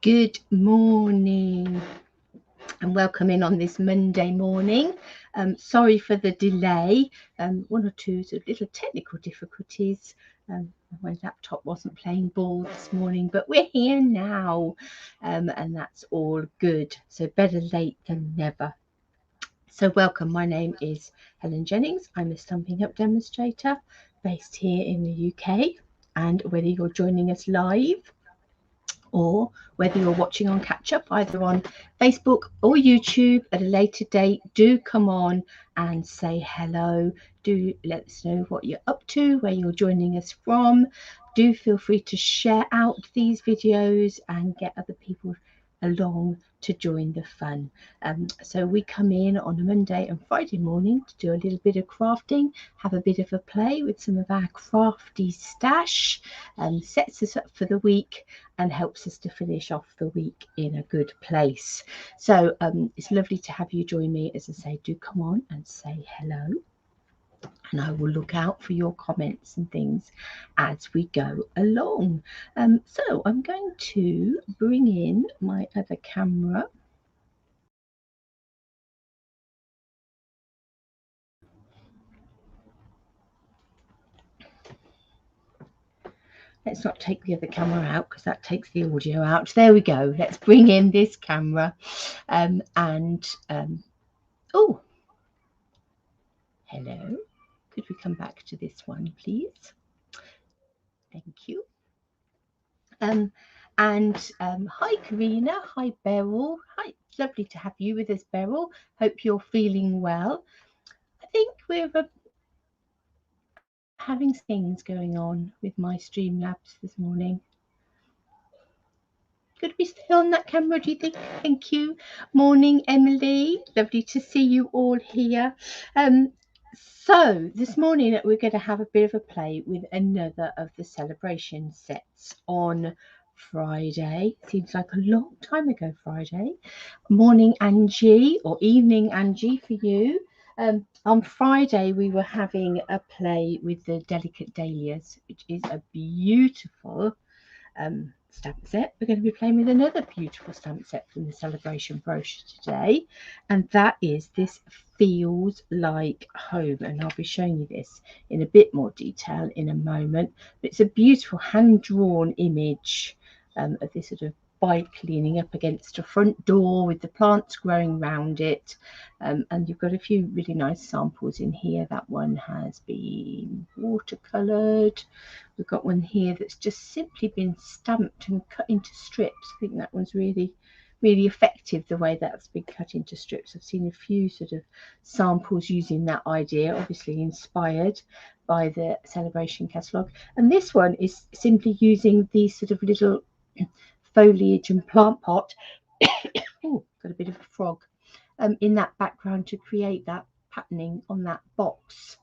Good morning and welcome in on this Monday morning. Sorry for the delay, one or two sort of little technical difficulties. My laptop wasn't playing ball this morning, but we're here now, and that's all good. So better late than never. So welcome, my name is Helen Jennings. I'm a Stumping Up demonstrator based here in the UK, and whether you're joining us live or whether you're watching on catch up either on Facebook or YouTube at a later date, do come on and say hello. Do let us know what you're up to, where you're joining us from. Do feel free to share out these videos and get other people along to join the fun. So we come in on a Monday and Friday morning to do a little bit of crafting, have a bit of a play with some of our crafty stash, sets us up for the week and helps us to finish off the week in a good place. So it's lovely to have you join me. As I say, do come on and say hello, and I will look out for your comments and things as we go along. So I'm going to bring in my other camera. Let's not take the other camera out because that takes the audio out. There we go. Let's bring in this camera. Oh, hello. Could we come back to this one, please? Thank you. Hi, Karina. Hi, Beryl. Hi, lovely to have you with us, Beryl. Hope you're feeling well. I think we're having things going on with my Streamlabs this morning. Could we stay on that camera, do you think? Thank you. Morning, Emily. Lovely to see you all here. So this morning we're going to have a bit of a play with another of the celebration sets on Friday. Seems like a long time ago, Friday. Morning, Angie, or evening, Angie, for you. On Friday, we were having a play with the Delicate Dahlias, which is a beautiful stamp set. We're going to be playing with another beautiful stamp set from the Celebration brochure today, and that is this Feels Like Home, and I'll be showing you this in a bit more detail in a moment. But it's a beautiful hand-drawn image of this sort of bike leaning up against a front door with the plants growing round it, and you've got a few really nice samples in here. That one has been watercoloured. We've got one here that's just simply been stamped and cut into strips. I think that one's really effective, the way that's been cut into strips. I've seen a few sort of samples using that idea, obviously inspired by the Celebration catalogue. And this one is simply using these sort of little foliage and plant pot. Oh, got a bit of a frog in that background to create that patterning on that box.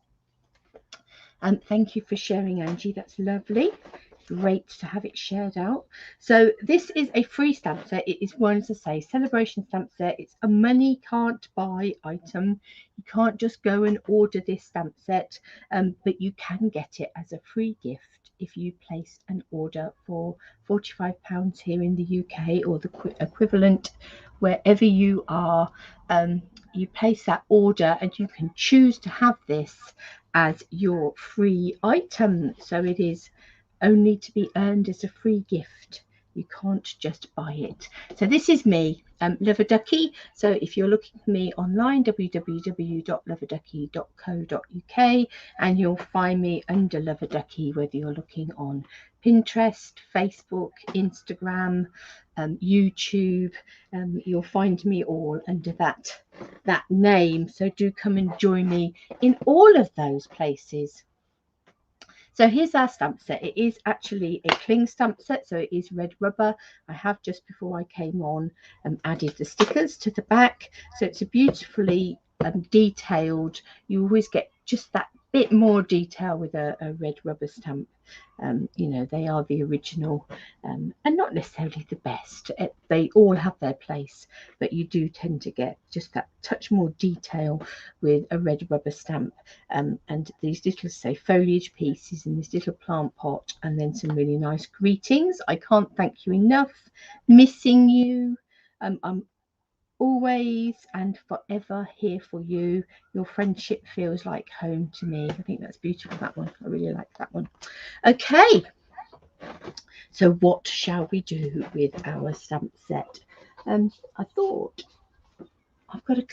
Thank you for sharing, Angie. That's lovely. Great to have it shared out. So this is a free stamp set. It is one, as I say, Celebration stamp set. It's a money can't buy item. You can't just go and order this stamp set, but you can get it as a free gift if you place an order for £45 here in the UK, or the equivalent wherever you are. You place that order and you can choose to have this as your free item. So it is only to be earned as a free gift. You can't just buy it. So this is me, Love-a-Duckie. So if you're looking for me online, www.loveaduckie.co.uk, and you'll find me under Love-a-Duckie, whether you're looking on Pinterest, Facebook, Instagram, YouTube, you'll find me all under that name. So do come and join me in all of those places. So here's our stamp set. It is actually a cling stamp set, so it is red rubber. I have, just before I came on, added the stickers to the back. So it's a beautifully detailed. You always get just that bit more detail with a red rubber stamp. You know, they are the original and not necessarily the best. They all have their place, but you do tend to get just that touch more detail with a red rubber stamp. And these little, say, foliage pieces in this little plant pot, and then some really nice greetings. I can't thank you enough. Missing you. I'm always and forever here for you. Your friendship feels like home to me. I think that's beautiful, that one. I really like that one. Okay, so what shall we do with our stamp set? I thought I've got a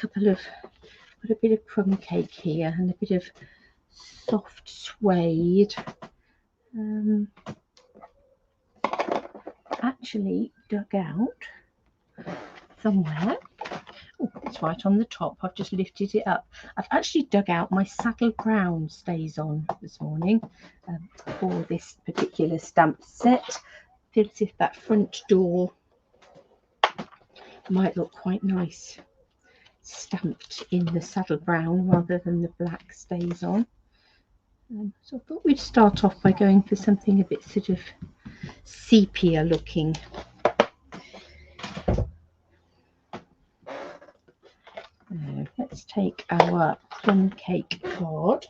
bit of crumb cake here and a bit of soft suede. Actually dug out somewhere. Oh, it's right on the top. I've just lifted it up. I've actually dug out my saddle brown stays on this morning for this particular stamp set. Feels as if that front door might look quite nice stamped in the saddle brown rather than the black stays on. So I thought we'd start off by going for something a bit sort of sepia looking. Let's take our plum cake card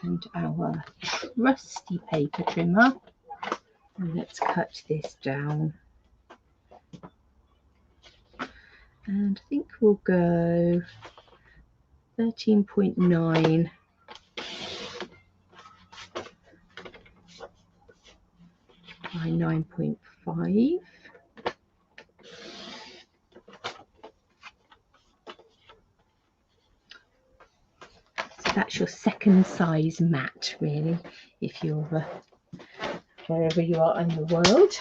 and our trusty paper trimmer, and let's cut this down. And I think we'll go 13.9 by 9.5. So that's your second size mat, really, if you're wherever you are in the world.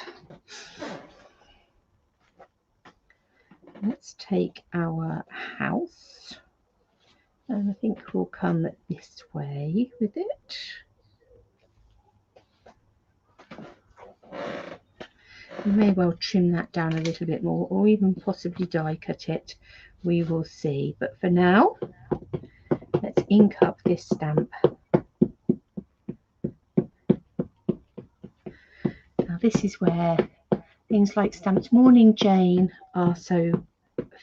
Let's take our house, and I think we'll come this way with it. You may well trim that down a little bit more, or even possibly die cut it. We will see. But for now, let's ink up this stamp. Now this is where things like Stamped Morning Jane are so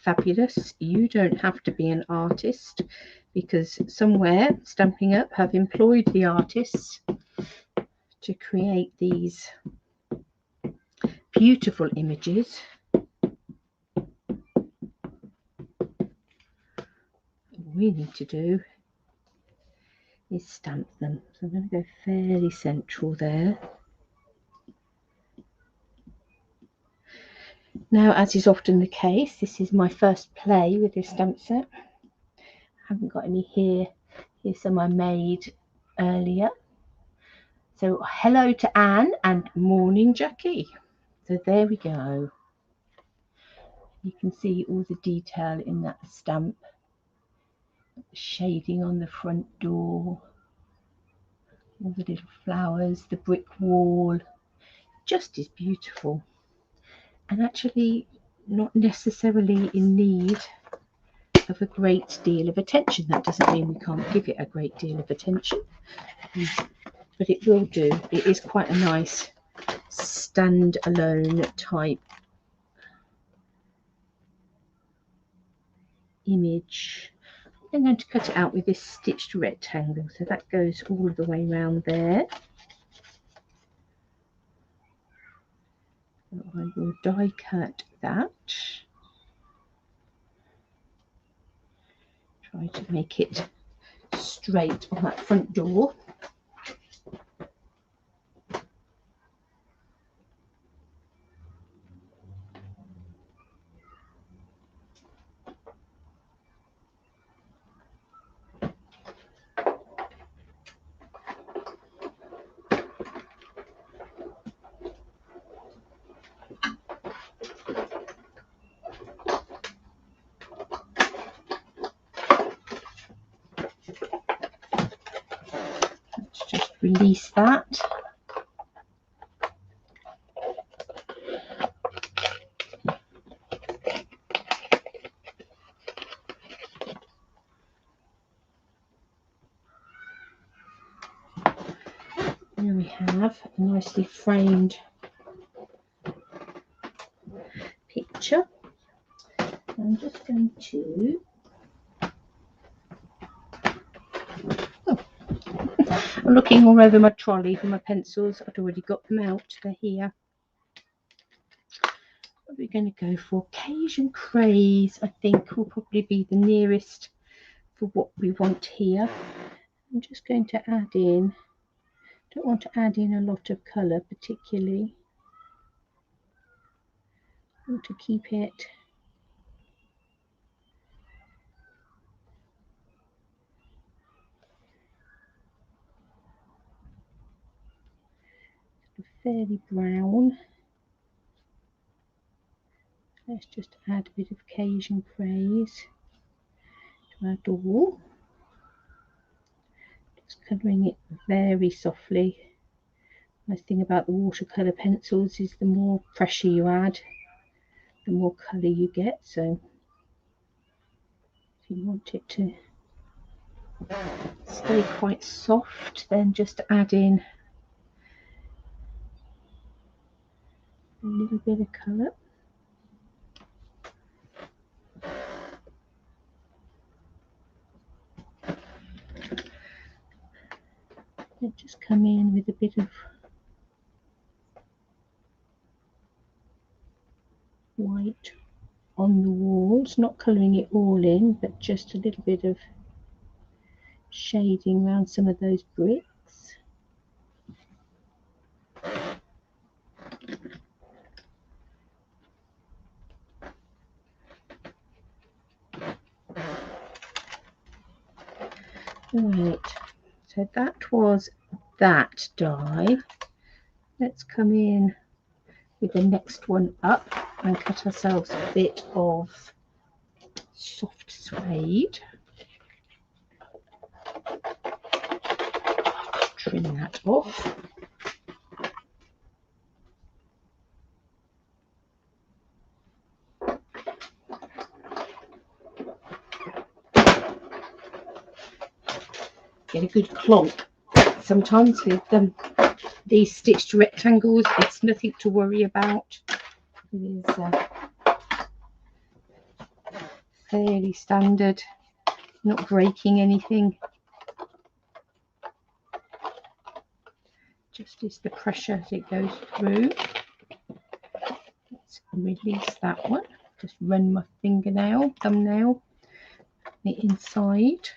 fabulous. You don't have to be an artist, because somewhere Stampin' Up have employed the artists to create these beautiful images. All we need to do is stamp them. So I'm going to go fairly central there. Now, as is often the case, this is my first play with this stamp set. I haven't got any here. Here's some I made earlier. So hello to Anne and morning Jackie. So there we go. You can see all the detail in that stamp. Shading on the front door. All the little flowers, the brick wall. Just as beautiful. And actually not necessarily in need of a great deal of attention. That doesn't mean we can't give it a great deal of attention, but it will do. It is quite a nice stand-alone type image. I'm going to cut it out with this stitched rectangle, so that goes all the way around there. So I will die cut that. Try to make it straight on that front door. Let's just release that. have a nicely framed picture. I'm just going to I'm looking all over my trolley for my pencils. I'd already got them out. They're here. What are we going to go for? Cajun Craze, I think, will probably be the nearest for what we want here. I'm just going to add in, don't want to add in a lot of colour particularly. I want to keep it fairly brown. Let's just add a bit of Cajun Craze to our door. Just colouring it very softly. Nice thing about the watercolour pencils is the more pressure you add, the more colour you get. So if you want it to stay quite soft, then just add in a little bit of colour. Then just come in with a bit of white on the walls, not colouring it all in, but just a little bit of shading around some of those bricks. Right, so that was that die. Let's come in with the next one up and cut ourselves a bit of soft suede. Trim that off. Get a good clonk. Sometimes with these stitched rectangles, it's nothing to worry about. It is fairly standard, not breaking anything. Just is the pressure as it goes through. Let's release that one. Just run my thumbnail the inside.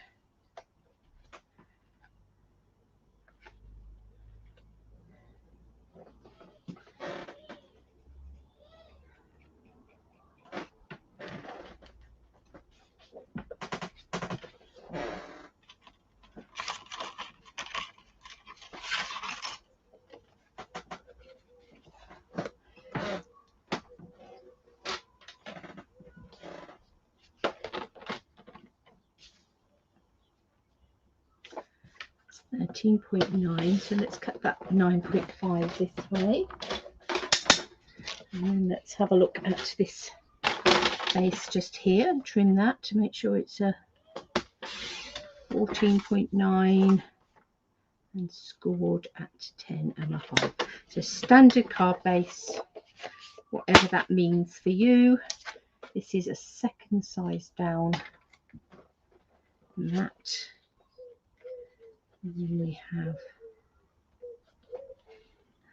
It's 13.9, so let's cut that 9.5 this way. And then let's have a look at this base just here and trim that to make sure it's a 14.9 and scored at 10.5. So standard card base, whatever that means for you. This is a second size down mat. And then we have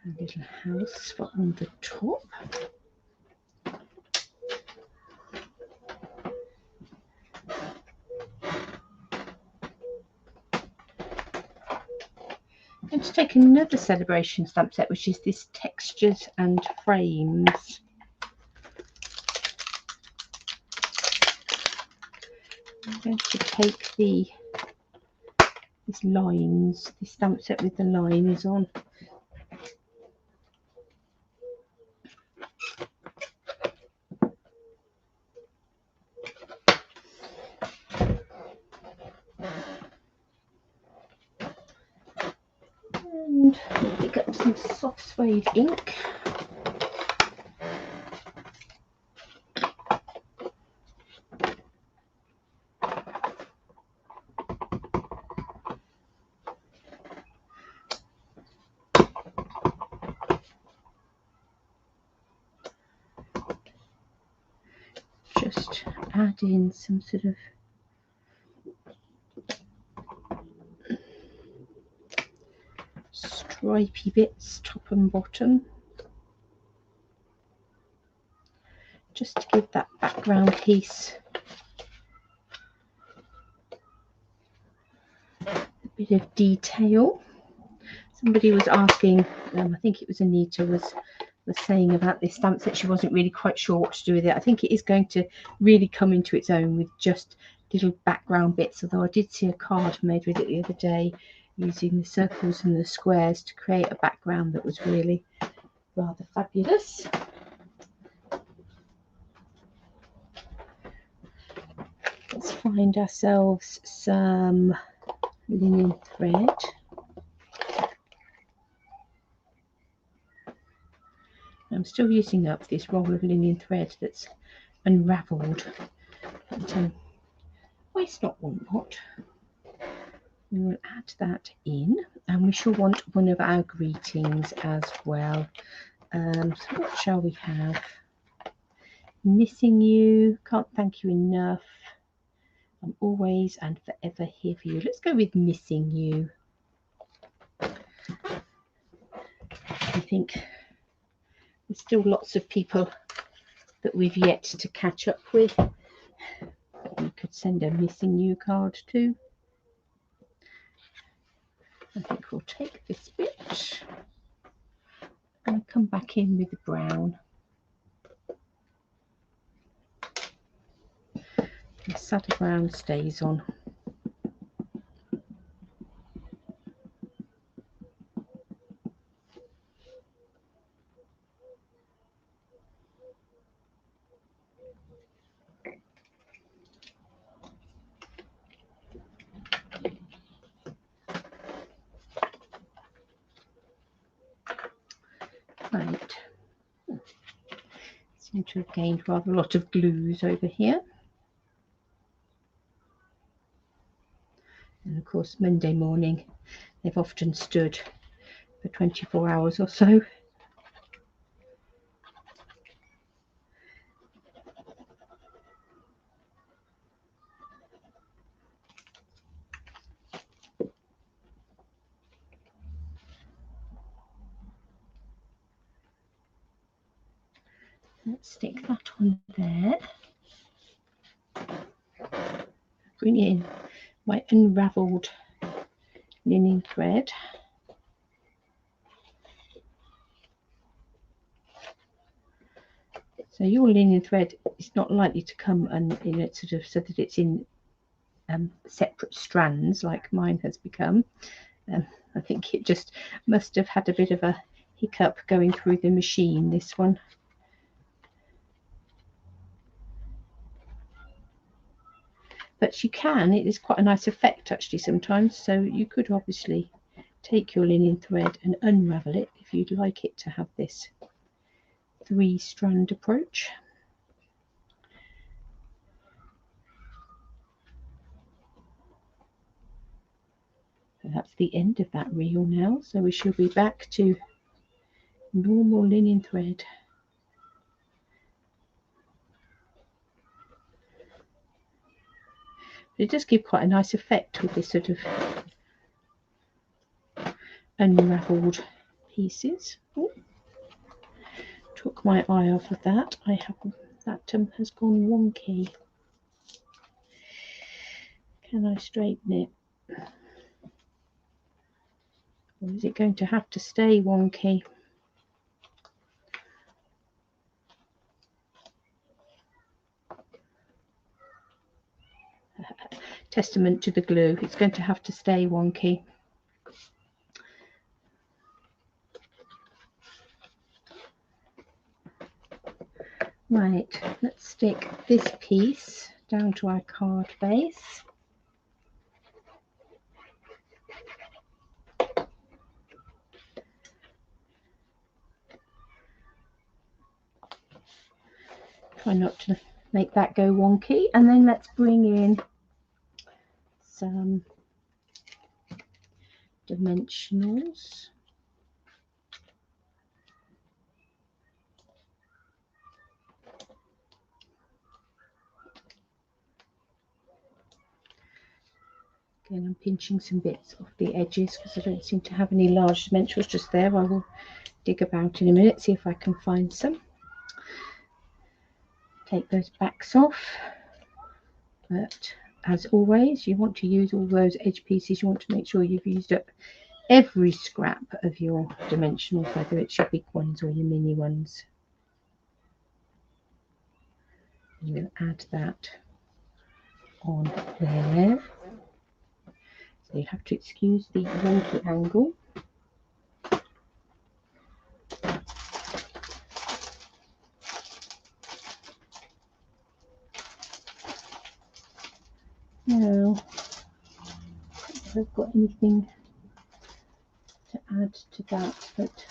a little house for on the top. I'm going to take another Sale-a-Bration stamp set, which is this Textures and Frames. I'm going to take these lines, the stamp set with the line is on. And pick up some soft suede ink. just add in some sort of stripy bits top and bottom, just to give that background piece a bit of detail. Somebody was asking, I think it was Anita, was saying about this stamp set she wasn't really quite sure what to do with it. I think it is going to really come into its own with just little background bits, although I did see a card made with it the other day using the circles and the squares to create a background that was really rather fabulous. Let's find ourselves some linen thread. I'm still using up this roll of linen thread that's unravelled, but waste not, want not. We will add that in, and we shall want one of our greetings as well. So what shall we have? Missing you, can't thank you enough, I'm always and forever here for you. Let's go with missing you. I think there's still lots of people that we've yet to catch up with that we could send a missing you card to. I think we'll take this bit and come back in with the brown. The saddle brown stays on. Right, seem to have gained rather a lot of glues over here. And of course Monday morning they've often stood for 24 hours or so. Let's stick that on there. Bring in my unravelled linen thread. So your linen thread is not likely to come in it sort of so that it's in separate strands like mine has become. I think it just must have had a bit of a hiccup going through the machine, this one. But you can, it is quite a nice effect actually sometimes, so you could obviously take your linen thread and unravel it if you'd like it to have this 3-strand approach. So that's the end of that reel now, so we shall be back to normal linen thread. It does give quite a nice effect with this sort of unravelled pieces. Ooh, took my eye off of that. I have that has gone wonky. Can I straighten it? Or is it going to have to stay wonky? Testament to the glue, it's going to have to stay wonky. Right, let's stick this piece down to our card base. Try not to make that go wonky, and then let's bring in some dimensionals. Again, I'm pinching some bits off the edges because I don't seem to have any large dimensionals just there. I will dig about in a minute, see if I can find some. Take those backs off. But as always, you want to use all those edge pieces. You want to make sure you've used up every scrap of your dimensionals, whether it's your big ones or your mini ones. And we'll add that on there. So you have to excuse the wonky angle. Now, if I've got anything to add to that, but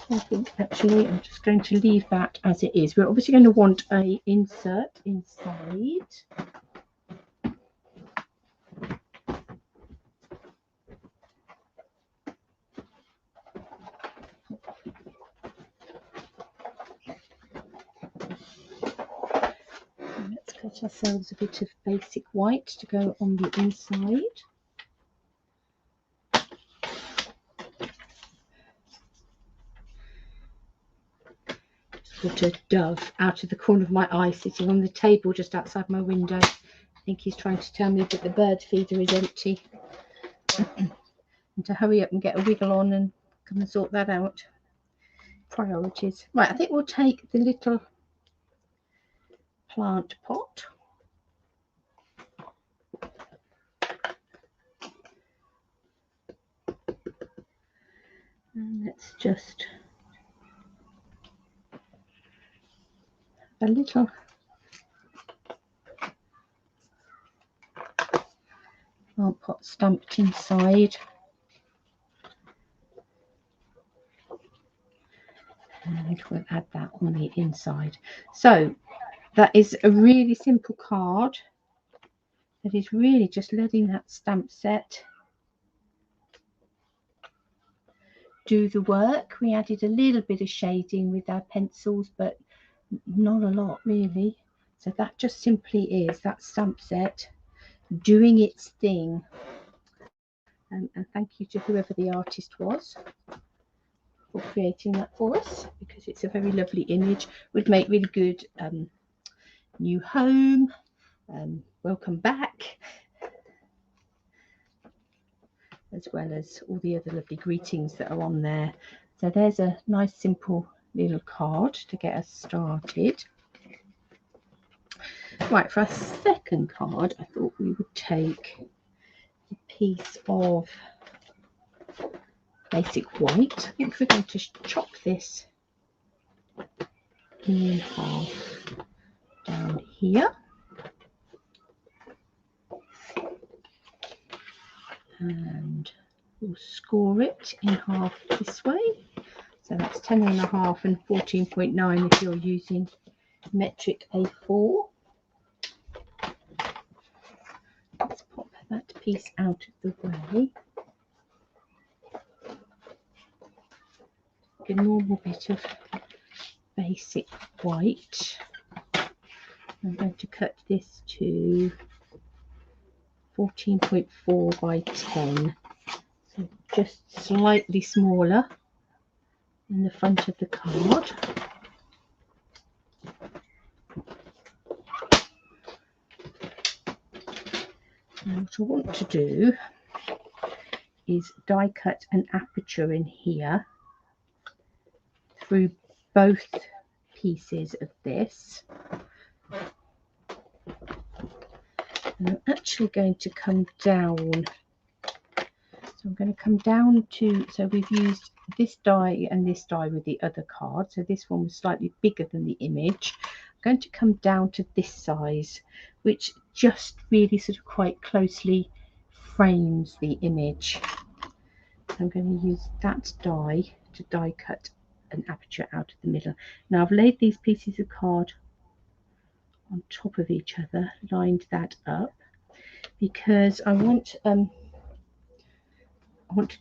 I think actually I'm just going to leave that as it is. We're obviously going to want an insert inside. And let's cut ourselves a bit of basic white to go on the inside. Put a dove out of the corner of my eye sitting on the table just outside my window. I think he's trying to tell me that the bird feeder is empty and to hurry up and get a wiggle on and come and sort that out. Priorities. Right, I think we'll take the little plant pot. And let's just a little plant pot stamped inside. And we'll add that on the inside. So that is a really simple card that is really just letting that stamp set do the work. We added a little bit of shading with our pencils, but not a lot really. So that just simply is that stamp set doing its thing. And thank you to whoever the artist was for creating that for us, because it's a very lovely image. Would make really good new home, welcome back, as well as all the other lovely greetings that are on there. So there's a nice simple little card to get us started. Right, for our second card, I thought we would take a piece of basic white. I think we're going to chop this in half down here. And we'll score it in half this way. So that's 10.5 and 14.9 if you're using metric A4. Let's pop that piece out of the way. A normal bit of basic white. I'm going to cut this to 14.4 by 10, so just slightly smaller than the front of the card. And what I want to do is die cut an aperture in here through both pieces of this. And I'm actually going to come down. So I'm going to come down to, so we've used this die and this die with the other card. So this one was slightly bigger than the image. I'm going to come down to this size, which just really sort of quite closely frames the image. I'm going to use that die to die cut an aperture out of the middle. Now I've laid these pieces of card on top of each other, lined that up, because I want to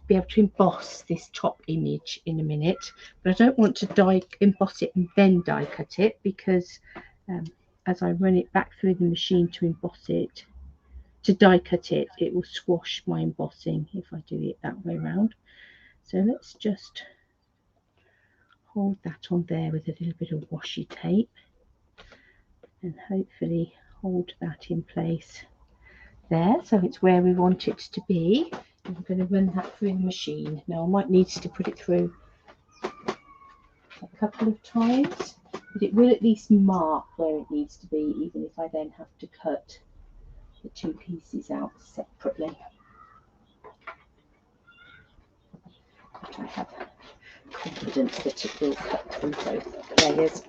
be able to emboss this top image in a minute, but I don't want to emboss it and then die cut it, because as I run it back through the machine to emboss it, to die cut it, it will squash my embossing if I do it that way around. So let's just hold that on there with a little bit of washi tape and hopefully hold that in place there, so it's where we want it to be. I'm going to run that through the machine. Now I might need to put it through a couple of times, but it will at least mark where it needs to be, even if I then have to cut the two pieces out separately. But I have confidence that it will cut through both layers.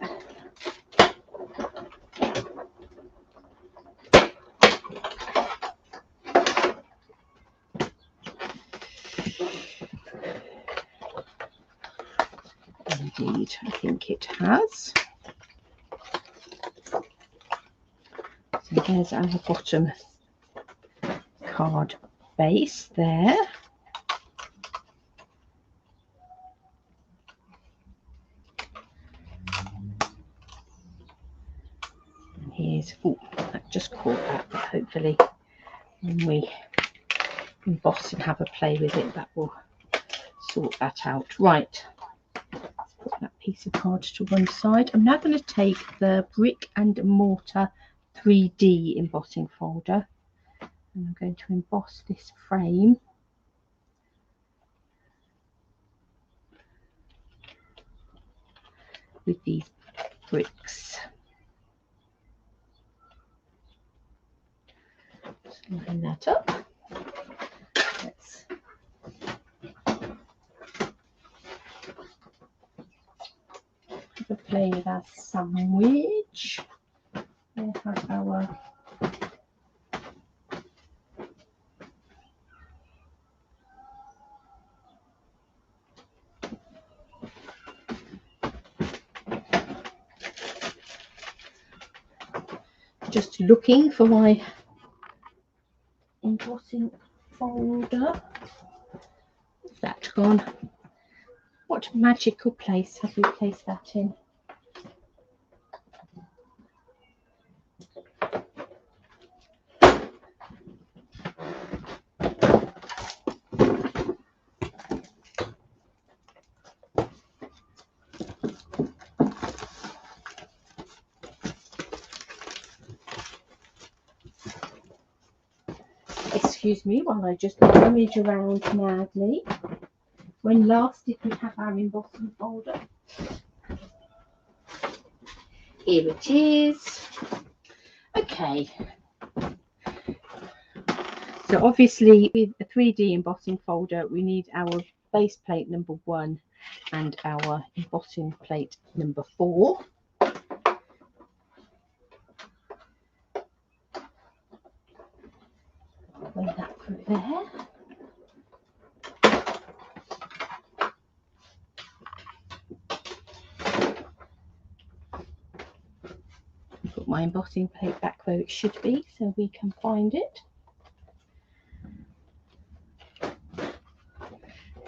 Indeed, I think it has. So there's our bottom card base there. And here's, oh, that just caught that, but hopefully when we emboss and have a play with it, that will sort that out. Right, let's put that piece of card to one side. I'm now going to take the brick and mortar 3D embossing folder, and I'm going to emboss this frame with these bricks. Just line that up. Let's have a play with our sandwich. We have our just looking for my embossing folder. Where's that gone? What magical place have we placed that in? Excuse me while I just rummage around madly. When last did we have our embossing folder? Here it is. Okay. So obviously with a 3D embossing folder, we need our base plate number 1 and our embossing plate number 4. Lay that through there. Put my embossing plate back where it should be so we can find it.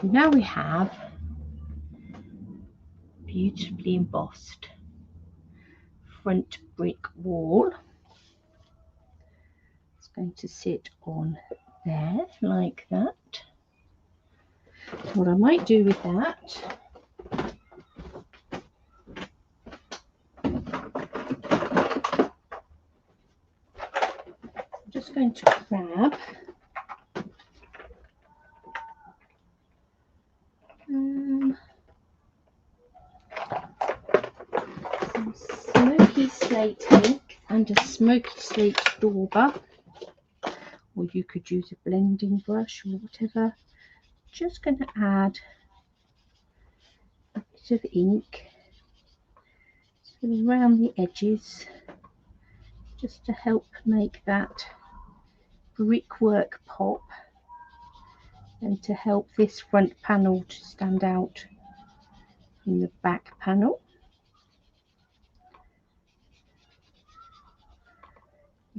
And now we have beautifully embossed front brick wall. It's going to sit on there like that. What I might do with that, I'm just going to grab some smoky slate ink and a smoky slate dauber, or you could use a blending brush or whatever. Just going to add a bit of ink sort of around the edges, just to help make that brickwork pop and to help this front panel to stand out from the back panel.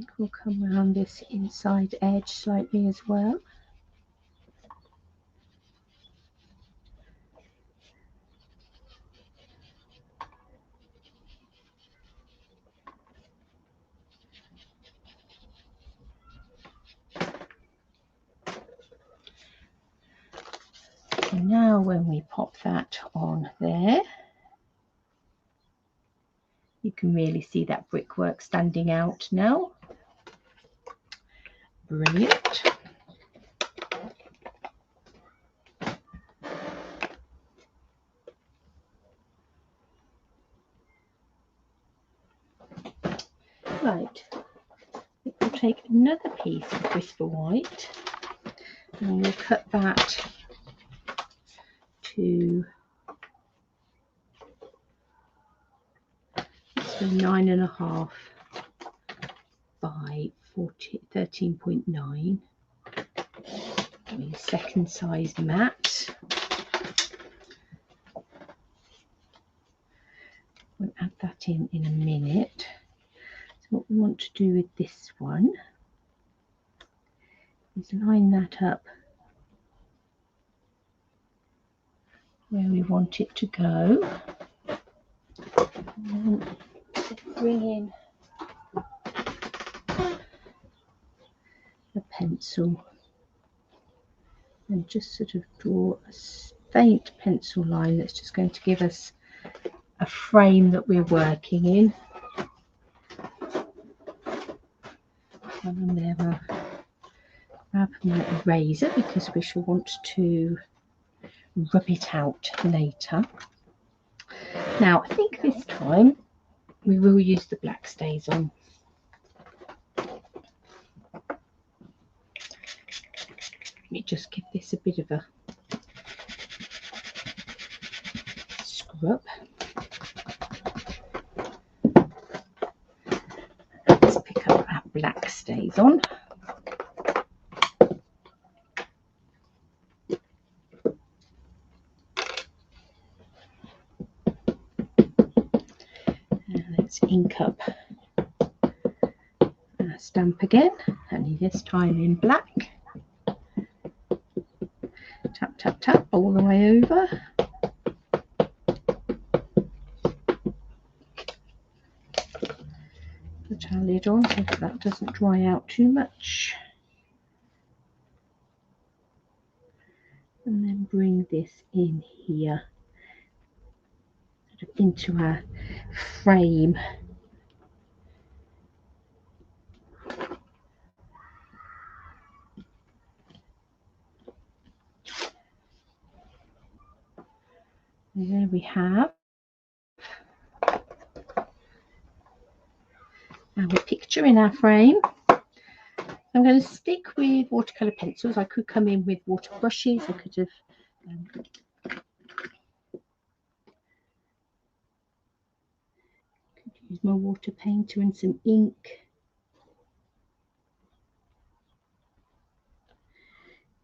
think we'll come around this inside edge slightly as well. So now when we pop that on there, you can really see that brickwork standing out now. Brilliant. Right, we'll take another piece of Bristol white and we'll cut that to 9.5 by 13.9. Second size mat. We'll add that in a minute. So what we want to do with this one is line that up where we want it to go. And then bring in the pencil and just sort of draw a faint pencil line that's just going to give us a frame that we're working in. And I'm going to grab my eraser because we shall want to rub it out later. Now I think this time we will use the black stays on. Let me just give this a bit of a scrub. Let's pick up our black stays on. And let's ink up our stamp again, only this time in black. Tap, tap, tap all the way over. Put our lid on so that doesn't dry out too much. And then bring this in here, sort of into our frame. And there we have our picture in our frame. I'm going to stick with watercolour pencils. I could come in with water brushes. I could have could use my water painter and some ink.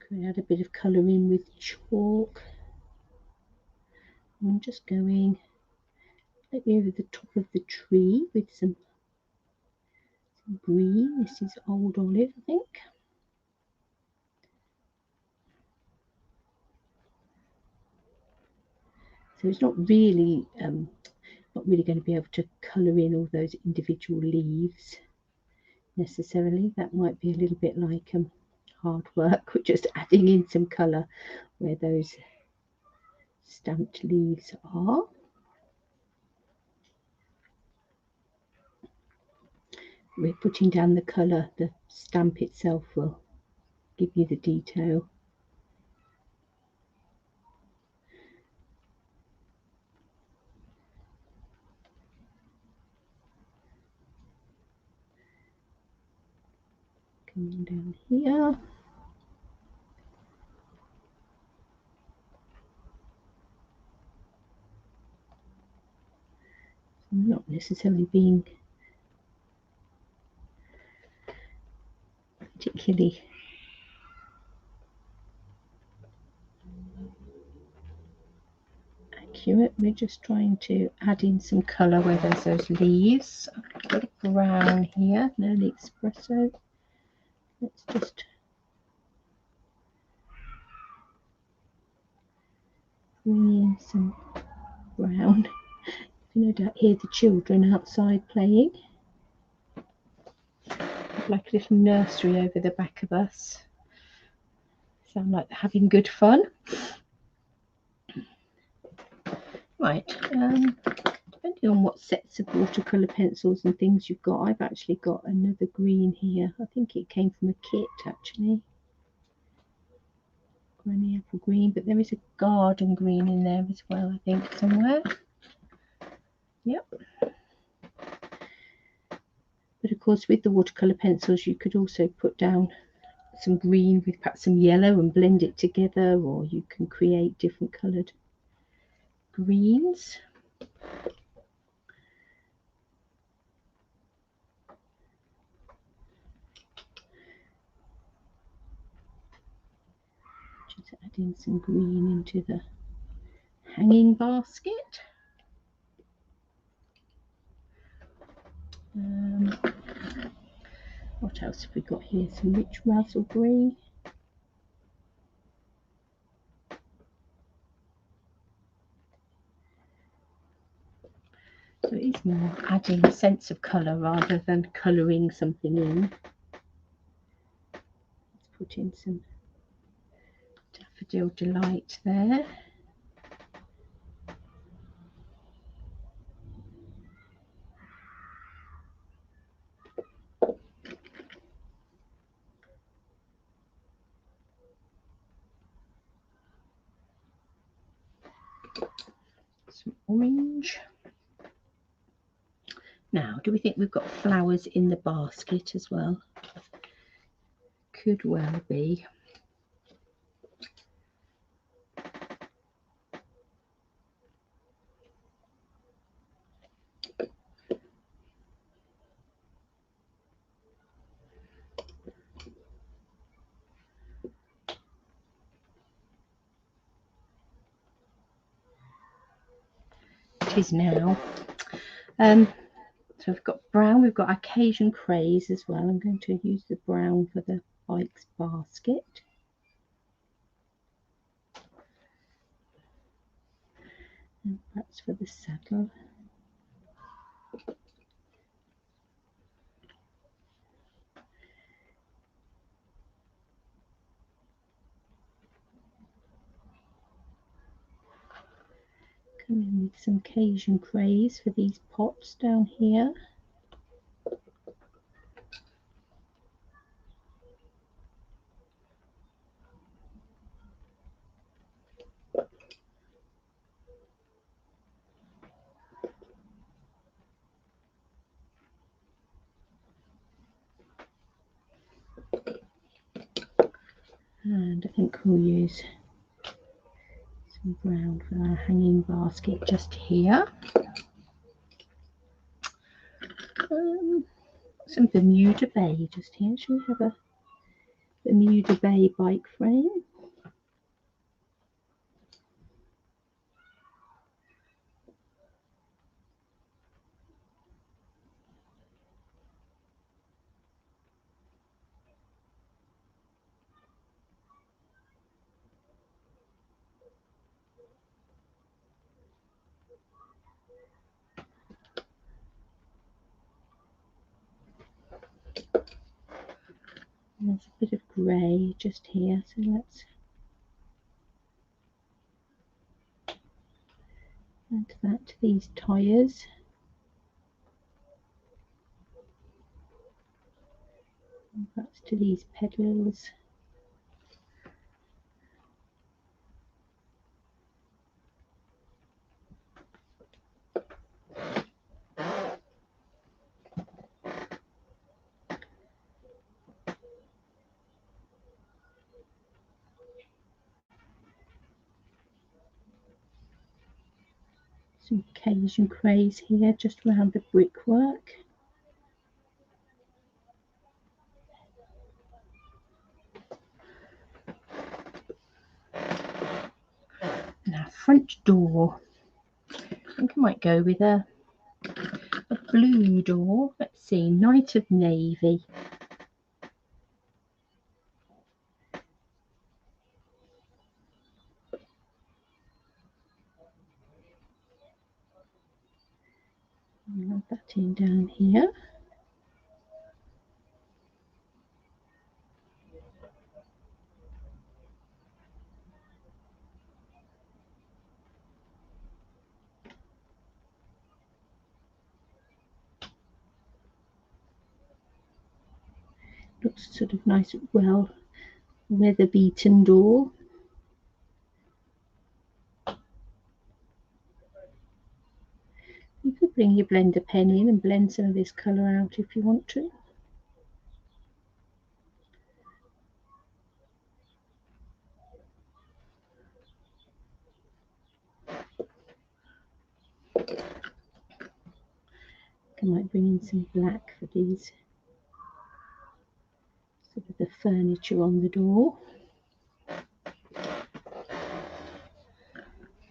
Could add a bit of colour in with chalk. I'm just going slightly over the top of the tree with some green. This is old olive, I think. So it's not really going to be able to colour in all those individual leaves necessarily. That might be a little bit like hard work. We're just adding in some colour where those stamped leaves are. We're putting down the colour. The stamp itself will give you the detail. Coming down here. Not necessarily being particularly accurate. We're just trying to add in some colour where there's those leaves. I've got a brown here, nearly espresso. Let's just bring in some brown. You no doubt hear the children outside playing. Like a little nursery over the back of us. Sound like they're having good fun. Right, depending on what sets of watercolour pencils and things you've got, I've actually got another green here. I think it came from a kit actually. Granny apple green, but there is a garden green in there as well, I think, somewhere. Yep. But of course, with the watercolour pencils, you could also put down some green with perhaps some yellow and blend it together, or you can create different coloured greens. Just adding some green into the hanging basket. What else have we got here? Some rich razzle green. So it is more adding a sense of colour rather than colouring something in. Let's put in some Daffodil Delight there. Some orange. Now, do we think we've got flowers in the basket as well? Could well be. It is now. So we've got brown, we've got Occasion Craze as well. I'm going to use the brown for the bike's basket. And perhaps for the saddle. Come in with some Occasion Craze for these pots down here. And I think we'll use some brown for our hanging basket just here. Some Bermuda Bay just here. Shall we have a Bermuda Bay bike frame? And there's a bit of grey just here, so let's add that to these tyres. And perhaps to these pedals. Some Occasion Craze here just around the brickwork. And our front door. think I might go with a blue door. Let's see, Night of Navy. I'll add that in down here. Looks sort of nice, well, weather beaten door. You could bring your blender pen in and blend some of this colour out if you want to. I might bring in some black for these, sort of the furniture on the door.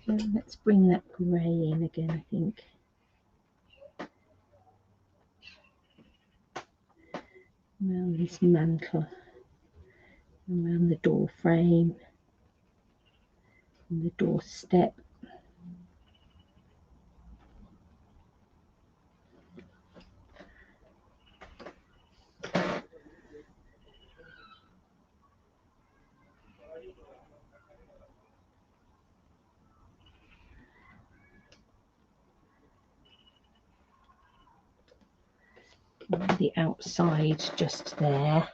And let's bring that grey in again, I think. Around this mantle, around the door frame, and the doorstep. And the outside just there.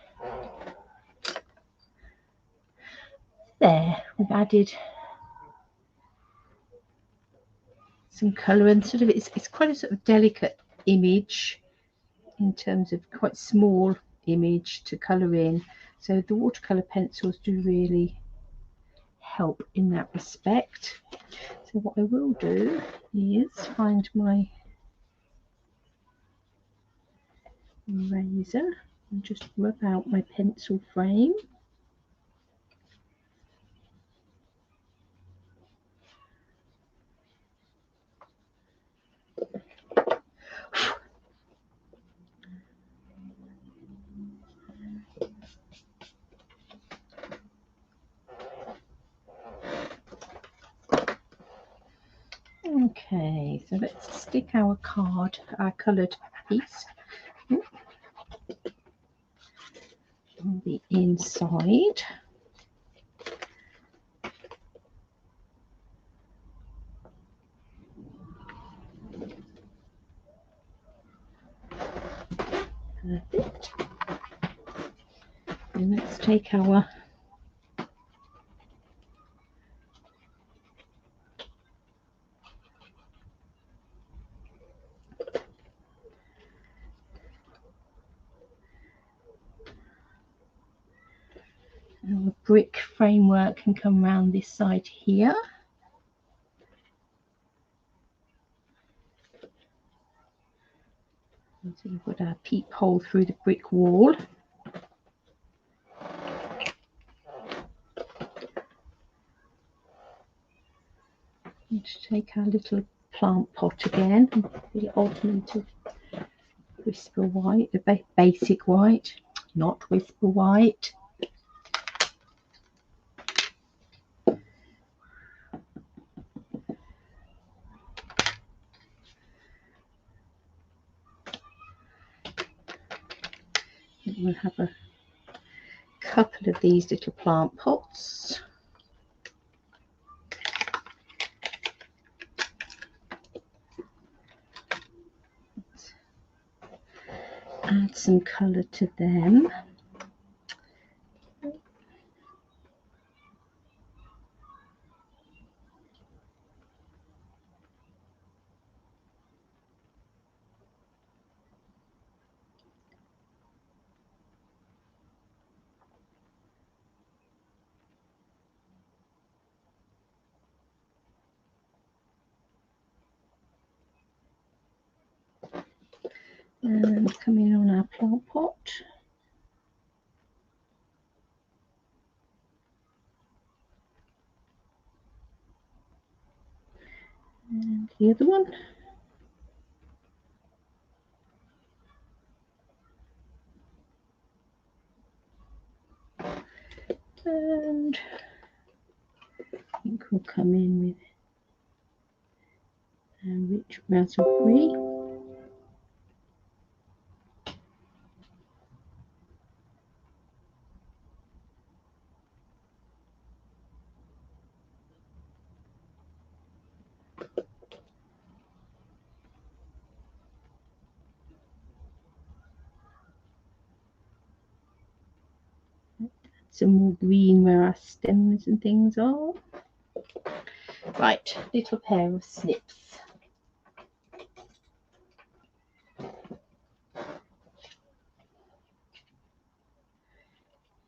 There, we've added some colour, and sort of it's quite a sort of delicate image in terms of quite small image to colour in. So the watercolour pencils do really help in that respect. So what I will do is find my eraser and just rub out my pencil frame. Okay, so let's stick our card, our coloured piece on the inside. Perfect. And let's take our brick framework and come around this side here. And so we've got our peephole through the brick wall. And take our little plant pot again, the oddment of Whisper White, the basic white, not Whisper White. We'll have a couple of these little plant pots. Add some colour to them. And come in on our plant pot. And the other one. And I think we'll come in with a rich raspberry. Some more green where our stems and things are. Right, little pair of snips.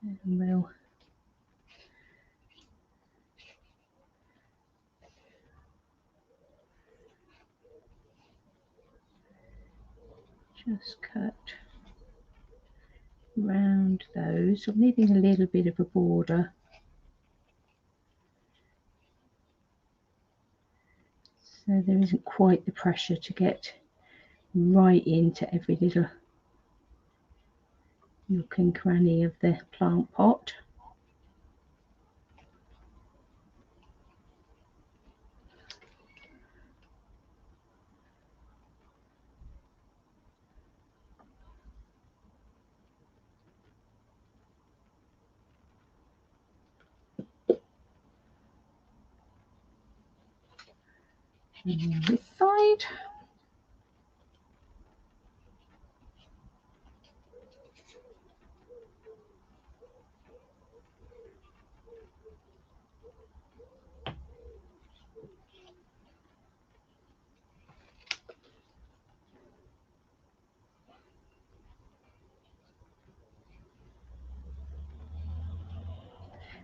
And we'll just cut round those. I'm leaving a little bit of a border, so there isn't quite the pressure to get right into every little nook and cranny of the plant pot. And on this side.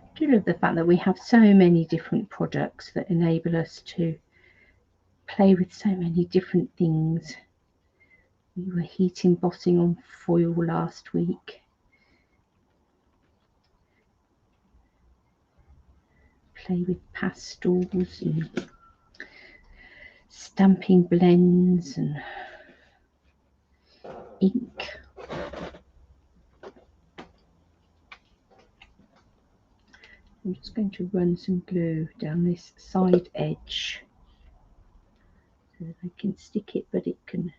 I do love the fact that we have so many different products that enable us to play with so many different things. We were heat embossing on foil last week. Play with pastels and stamping blends and ink. I'm just going to run some glue down this side edge so that I can stick it, but it can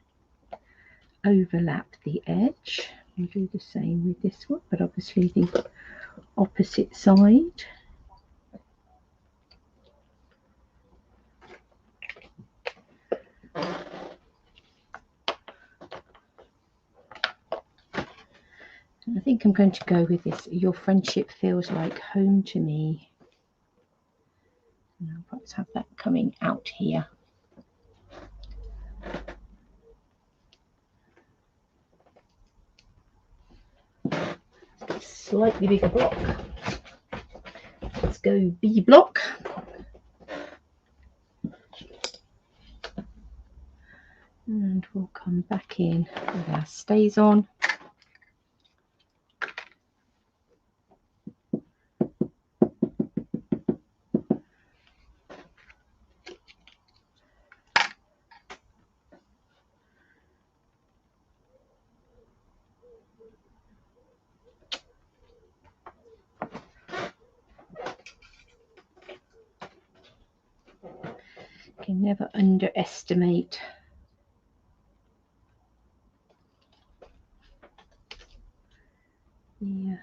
overlap the edge. I'll do the same with this one, but obviously the opposite side. And I think I'm going to go with this. Your friendship feels like home to me. And I'll perhaps have that coming out here. Slightly bigger block. Let's go B block. And we'll come back in with our stays on. You can never underestimate the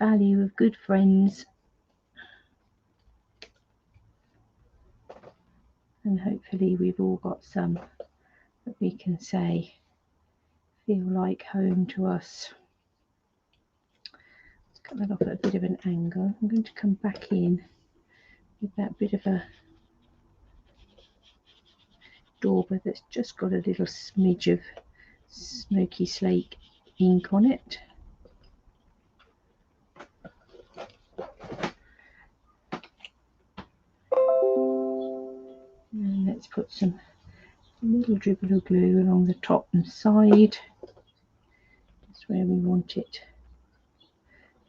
value of good friends, and hopefully we've all got some that we can say feel like home to us. Let's cut that off at a bit of an angle. I'm going to come back in with that bit of a dauber that's just got a little smidge of smoky slate ink on it. And let's put some little dribble of glue along the top and side. That's where we want it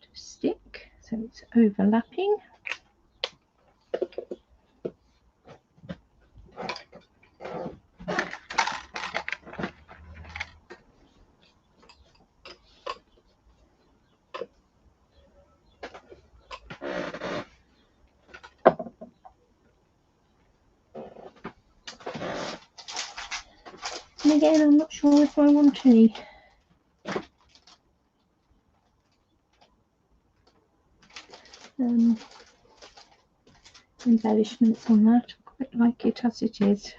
to stick, so it's overlapping. And again, I'm not sure if I want any embellishments on that. I quite like it as it is.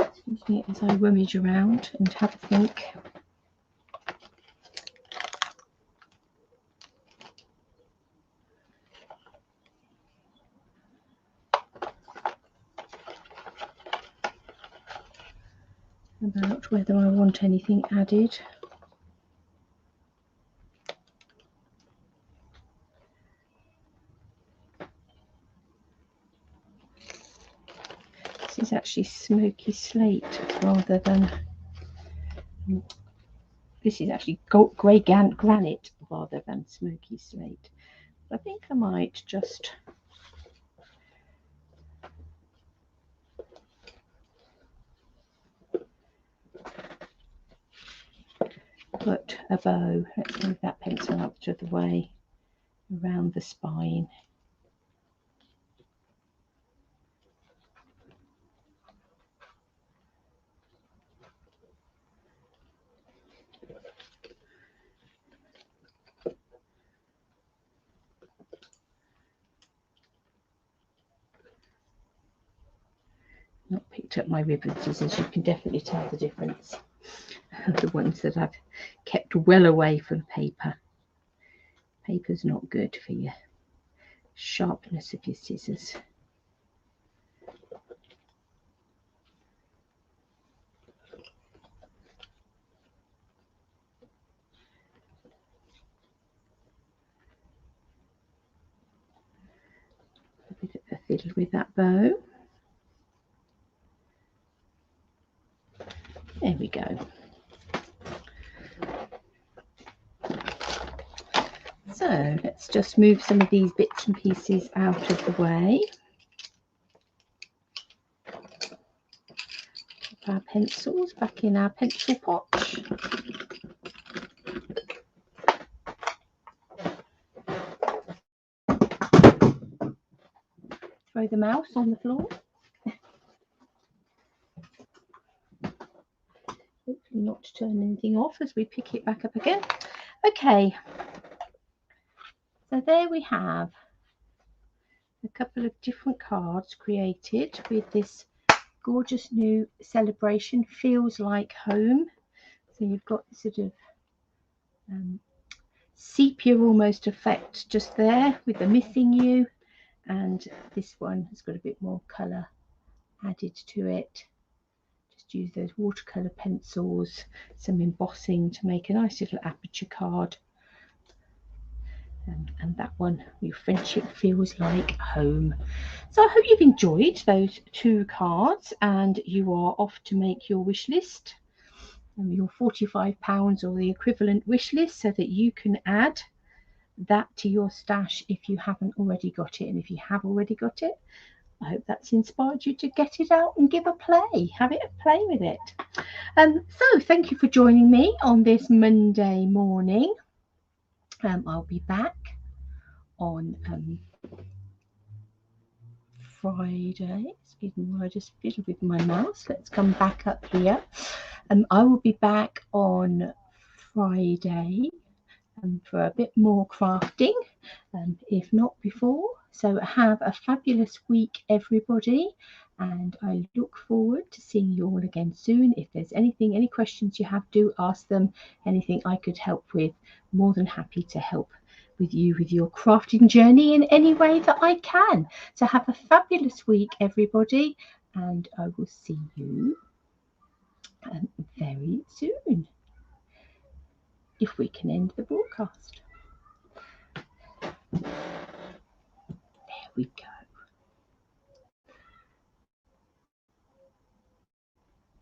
Excuse me as I rummage around and have a think. About whether I want anything added. This is actually smoky slate rather than, this is actually grey granite rather than smoky slate. I think I might just put a bow. Let's move that pencil up to the way around the spine. Not picked up my ribbons, as you can definitely tell the difference. The ones that I've kept well away from paper. Paper's not good for your sharpness of your scissors. A bit of a fiddle with that bow. There we go. So let's just move some of these bits and pieces out of the way. Put our pencils back in our pencil pot. Throw the mouse on the floor. Hopefully not to turn anything off as we pick it back up again. Okay, so there we have a couple of different cards created with this gorgeous new Sale-a-Bration, feels like home. So you've got this sort of sepia almost effect just there with the missing you, and this one has got a bit more colour added to it. Just use those watercolour pencils, some embossing to make a nice little aperture card. And that one, your friendship feels like home. So I hope you've enjoyed those two cards and you are off to make your wish list, your £45 or the equivalent wish list, so that you can add that to your stash if you haven't already got it. And if you have already got it, I hope that's inspired you to get it out and give a play, have it a play with it. So thank you for joining me on this Monday morning. I'll be back on Friday. Excuse me while I just fiddle with my mouse. Let's come back up here. I will be back on Friday for a bit more crafting, if not before. So have a fabulous week, everybody, and I look forward to seeing you all again soon. If there's anything, any questions you have, do ask them. Anything I could help with, more than happy to help with you with your crafting journey in any way that I can. So have a fabulous week, everybody, and I will see you very soon, if we can end the broadcast. There we go.